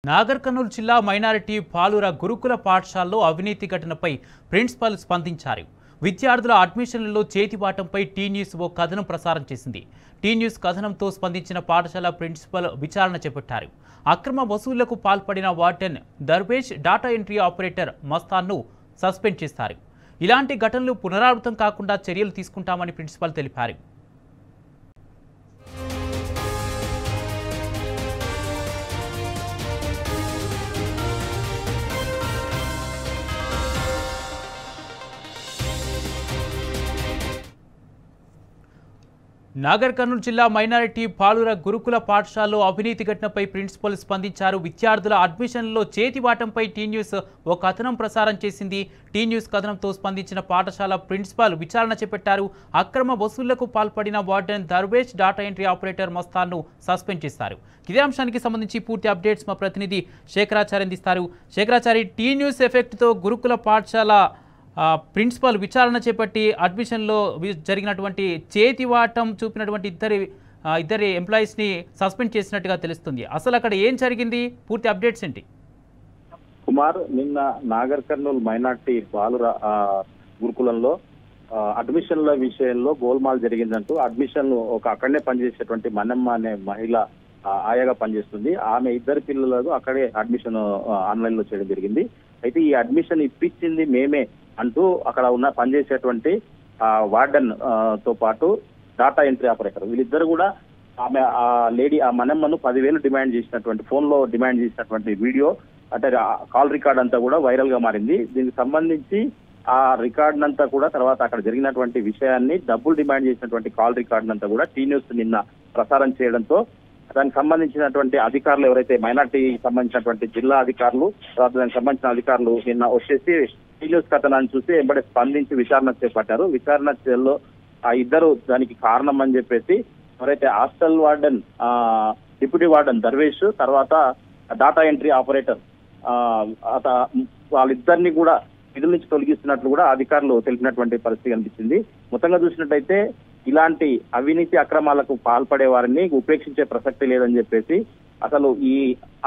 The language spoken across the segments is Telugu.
నాగర్ కర్నూలు జిల్లా మైనారిటీ పాలూర గురుకుల పాఠశాలలో అవినీతి ఘటనపై ప్రిన్సిపల్ స్పందించారు. విద్యార్థుల అడ్మిషన్లలో చేతివాటంపై టీ న్యూస్ ఓ కథనం ప్రసారం చేసింది. టీ న్యూస్ కథనంతో స్పందించిన పాఠశాల ప్రిన్సిపల్ విచారణ చేపట్టారు. అక్రమ వసూళ్లకు పాల్పడిన warden Darvesh, data entry operator మస్తాన్ను సస్పెండ్ చేశారు. ఇలాంటి ఘటనలు పునరావృతం కాకుండా చర్యలు తీసుకుంటామని ప్రిన్సిపల్ తెలిపారు. నాగర్ కర్నూలు జిల్లా మైనారిటీ పాలూర గురుకుల పాఠశాలలో అవినీతి ఘటనపై ప్రిన్సిపల్ స్పందించారు. విద్యార్థుల అడ్మిషన్లలో చేతివాటంపై టీ న్యూస్ ఓ కథనం ప్రసారం చేసింది. టీ న్యూస్ కథనంతో స్పందించిన పాఠశాల ప్రిన్సిపల్ విచారణ చేపట్టారు. అక్రమ వసూళ్లకు పాల్పడిన warden Darvesh, data entry operator మస్తాన్ను సస్పెండ్ చేశారు. ఇదే అంశానికి సంబంధించి పూర్తి అప్డేట్స్ మా ప్రతినిధి శేఖరాచారి అందిస్తారు. శేఖరాచారి, టీ న్యూస్ ఎఫెక్ట్తో గురుకుల పాఠశాల ప్రిన్సిపల్ విచారణ చేపట్టి అడ్మిషన్లో జరిగినటువంటి చేతివాటం చూపినటువంటి ఇద్దరి ఎంప్లాయీస్ని సస్పెండ్ చేసినట్టుగా తెలుస్తుంది. అసలు అక్కడ ఏం జరిగింది, పూర్తి అప్డేట్స్ ఏంటి? కుమార్, నిన్న నాగర్ కర్నూలు మైనార్టీ బాలుర గురుకులంలో అడ్మిషన్ల విషయంలో గోల్మాల్ జరిగిందంటూ అడ్మిషన్ అక్కడనే పనిచేసేటువంటి మనమ్మ అనే మహిళ ఆయాగా పనిచేస్తుంది. ఆమె ఇద్దరు పిల్లలకు అక్కడే అడ్మిషన్ ఆన్లైన్ లో చేయడం జరిగింది. అయితే ఈ అడ్మిషన్ ఇప్పించింది మేమే అంటూ అక్కడ ఉన్న పనిచేసేటువంటి వార్డెన్ తో పాటు డాటా ఎంట్రీ ఆపరేటర్ వీళ్ళిద్దరు కూడా ఆమె ఆ లేడీ ఆ మనమ్మను 10,000 డిమాండ్ చేసినటువంటి ఫోన్ లో డిమాండ్ చేసినటువంటి వీడియో అంటే కాల్ రికార్డ్ అంతా కూడా వైరల్ గా మారింది. దీనికి సంబంధించి ఆ రికార్డ్ అంతా కూడా తర్వాత అక్కడ జరిగినటువంటి విషయాన్ని డబ్బులు డిమాండ్ చేసినటువంటి కాల్ రికార్డ్ అంతా కూడా టీ న్యూస్ నిన్న ప్రసారం చేయడంతో దానికి సంబంధించినటువంటి అధికారులు ఎవరైతే మైనార్టీ సంబంధించినటువంటి జిల్లా అధికారులు తర్వాత దానికి సంబంధించిన అధికారులు నిన్న వచ్చేసి టీ న్యూస్ కథనాన్ని చూసి వెంబడి స్పందించి విచారణ చేపట్టారు. విచారణలో ఆ ఇద్దరు దానికి కారణం అని చెప్పేసి ఎవరైతే hostel warden deputy warden Darvesh, తర్వాత డాటా ఎంట్రీ ఆపరేటర్ వాళ్ళిద్దరిని కూడా విధుల నుంచి తొలగిస్తున్నట్లు కూడా అధికారులు తెలిపినటువంటి పరిస్థితి కనిపించింది. మొత్తంగా చూసినట్టయితే ఇలాంటి అవినీతి అక్రమాలకు పాల్పడే వారిని ఉపేక్షించే ప్రసక్తి లేదని చెప్పేసి అసలు ఈ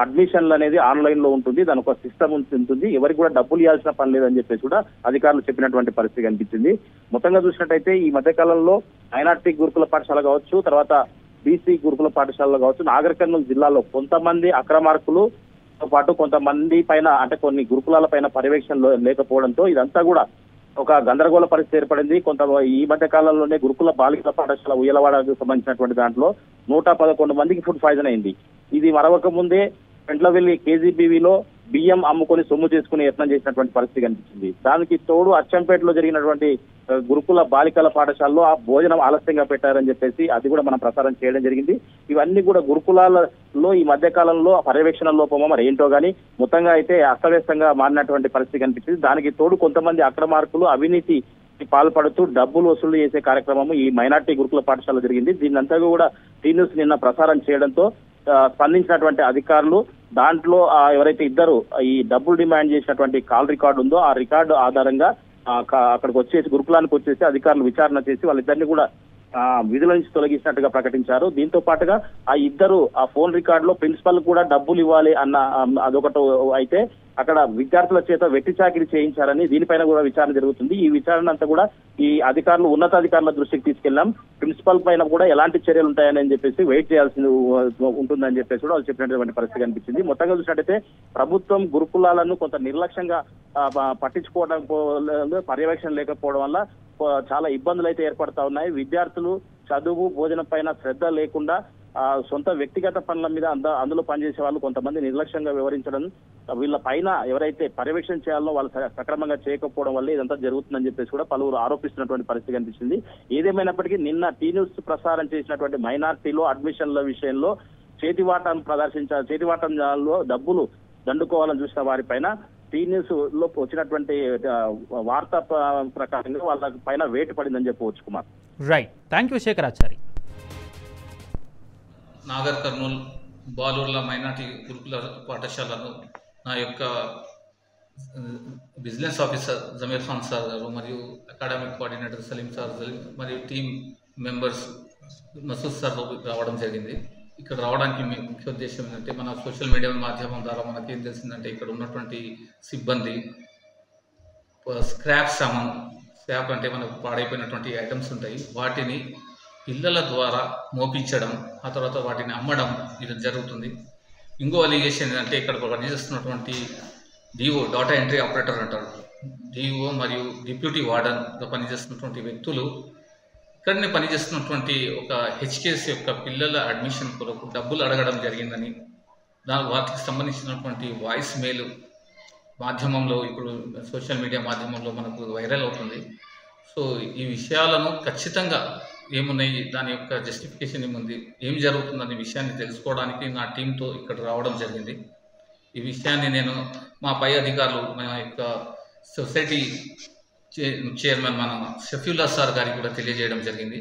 అడ్మిషన్లు అనేది ఆన్లైన్ లో ఉంటుంది, దాని ఒక సిస్టమ్ ఉంటుంది, ఎవరికి కూడా డబ్బులు ఇవ్వాల్సిన పని లేదని చెప్పేసి కూడా అధికారులు చెప్పినటువంటి పరిస్థితి కనిపించింది. మొత్తంగా చూసినట్టయితే ఈ మధ్యకాలంలో మైనార్టీ గురుకుల పాఠశాల కావచ్చు, తర్వాత బీసీ గురుకుల పాఠశాలలో కావచ్చు, నాగర్ కర్నూలు జిల్లాలో కొంతమంది అక్రమార్కులు పాటు కొంతమంది పైన అంటే కొన్ని గురుకులాల పైన పర్యవేక్షణ లేకపోవడంతో ఇదంతా కూడా ఒక గందరగోళ పరిస్థితి ఏర్పడింది. ఈ మధ్య కాలంలోనే గురుకుల బాలికల పాఠశాల ఉయ్యలవాడకు సంబంధించినటువంటి దాంట్లో 111 మందికి ఫుడ్ పాయిజన్ అయింది. ఇది మరొక ముందే పెంట్లవెల్లి కేజీబీవీలో బియ్యం అమ్ముకొని సొమ్ము చేసుకుని యత్నం చేసినటువంటి పరిస్థితి కనిపించింది. దానికి తోడు అచ్చంపేటలో జరిగినటువంటి గురుకుల బాలికల పాఠశాలలో ఆ భోజనం ఆలస్యంగా పెట్టారని చెప్పేసి అది కూడా మనం ప్రసారం చేయడం జరిగింది. ఇవన్నీ కూడా గురుకులాలలో ఈ మధ్య కాలంలో పర్యవేక్షణ లోపమో మరి ఏంటో గానీ మొత్తంగా అయితే అస్తవ్యస్తంగా మారినటువంటి పరిస్థితి కనిపించింది. దానికి తోడు కొంతమంది అక్రమార్కులు అవినీతి పాల్పడుతూ డబ్బులు వసూలు చేసే కార్యక్రమం ఈ మైనార్టీ గురుకుల పాఠశాల జరిగింది. దీన్నంతా కూడా టీ న్యూస్ నిన్న ప్రసారం చేయడంతో స్పందించినటువంటి అధికారులు దాంట్లో ఎవరైతే ఇద్దరు ఈ డబ్బులు డిమాండ్ చేసినటువంటి కాల్ రికార్డు ఉందో ఆ రికార్డు ఆధారంగా అక్కడికి వచ్చేసి గురుకులానికి వచ్చేసి అధికారులు విచారణ చేసి వాళ్ళిద్దరిని కూడా విధుల నుంచి తొలగించినట్టుగా ప్రకటించారు. దీంతో పాటుగా ఆ ఇద్దరు ఆ ఫోన్ రికార్డు లో ప్రిన్సిపల్ కూడా డబ్బులు ఇవ్వాలి అన్న అదొకటి అయితే అక్కడ విద్యార్థుల చేత వెట్టి చాకిరీ చేయించారని దీనిపైన కూడా విచారణ జరుగుతుంది. ఈ విచారణ అంతా కూడా ఈ అధికారులు ఉన్నతాధికారుల దృష్టికి తీసుకెళ్లాం. ప్రిన్సిపల్ పైన కూడా ఎలాంటి చర్యలు ఉంటాయని చెప్పేసి వెయిట్ చేయాల్సి ఉంటుందని చెప్పేసి కూడా వాళ్ళు చెప్పినటువంటి పరిస్థితి కనిపించింది. మొత్తంగా చూసినట్టయితే ప్రభుత్వం గురుకులాలను కొంత నిర్లక్ష్యంగా పట్టించుకోవడం, పర్యవేక్షణ లేకపోవడం వల్ల చాలా ఇబ్బందులు అయితే ఏర్పడతా ఉన్నాయి. విద్యార్థులు చదువు భోజనం పైన శ్రద్ధ లేకుండా సొంత వ్యక్తిగత పనుల మీద అందులో పనిచేసే వాళ్ళు కొంతమంది నిర్లక్ష్యంగా వ్యవహరించడం, వీళ్ళ పైన ఎవరైతే పర్యవేక్షణ చేయాలో వాళ్ళు సక్రమంగా చేయకపోవడం వల్ల ఇదంతా జరుగుతుందని చెప్పేసి కూడా పలువురు ఆరోపిస్తున్నటువంటి పరిస్థితి కనిపిస్తుంది. ఏదేమైనప్పటికీ నిన్న టీ న్యూస్ ప్రసారం చేసినటువంటి మైనార్టీలో అడ్మిషన్ల విషయంలో చేతివాటంలో డబ్బులు దండుకోవాలని చూసిన వారిపైన టీ న్యూస్ లో వచ్చినటువంటి వార్త ప్రకారంగా వాళ్ళ పైన వేటు పడిందని చెప్పవచ్చు. Kumar, right, thank you Shekharachari. Nagar Kurnool బాలూర్ల మైనార్టీ గురుకుల పాఠశాలను నా యొక్క business officer Zameer Khan sir గారు మరియు అకాడమిక్ కోఆర్డినేటర్ సలీం సార్ మరియు టీమ్ మెంబర్స్ మసూద్ సార్ రావడం జరిగింది. ఇక్కడ రావడానికి ముఖ్య ఉద్దేశం ఏంటంటే మన సోషల్ మీడియా మాధ్యమం ద్వారా మనకి ఏం తెలిసిందంటే ఇక్కడ ఉన్నటువంటి సిబ్బంది స్క్రాప్ అంటే మనకు పాడైపోయినటువంటి ఐటమ్స్ ఉంటాయి, వాటిని ఇళ్ళల ద్వారా మోపించడం, ఆ తర్వాత వాటిని అమ్మడం ఇది జరుగుతుంది. ఇంకో అలిగేషన్ ఏంటంటే ఇక్కడ పనిచేస్తున్నటువంటి డిఓ, డాటా ఎంట్రీ ఆపరేటర్ అంటారు, డిఓ మరియు డిప్యూటీ వార్డన్గా పనిచేస్తున్నటువంటి వ్యక్తులు ఇక్కడనే పనిచేస్తున్నటువంటి ఒక హెచ్కేఎస్ యొక్క పిల్లల అడ్మిషన్ కొరకు డబ్బులు అడగడం జరిగిందని, వాటికి సంబంధించినటువంటి వాయిస్ మెయిల్ మాధ్యమంలో ఇప్పుడు సోషల్ మీడియా మాధ్యమంలో మనకు వైరల్ అవుతుంది. సో ఈ విషయాలను ఖచ్చితంగా ఏమున్నాయి, దాని యొక్క జస్టిఫికేషన్ ఏముంది, ఏం జరుగుతుందనే విషయాన్ని తెలుసుకోవడానికి నా టీంతో ఇక్కడ రావడం జరిగింది. ఈ విషయాన్ని నేను మా పై అధికారులు, మా యొక్క సొసైటీ చైర్మన్ మన షఫీల్లా సార్ గారికి కూడా తెలియజేయడం జరిగింది.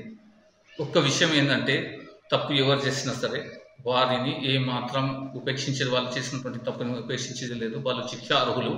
ఒక్క విషయం ఏంటంటే, తప్పు ఎవరు చేసినా సరే వారిని ఏ మాత్రం ఉపేక్షించేది, వాళ్ళు చేసినటువంటి తప్పుని ఉపేక్షించేది లేదు, వాళ్ళు శిక్ష అర్హులు.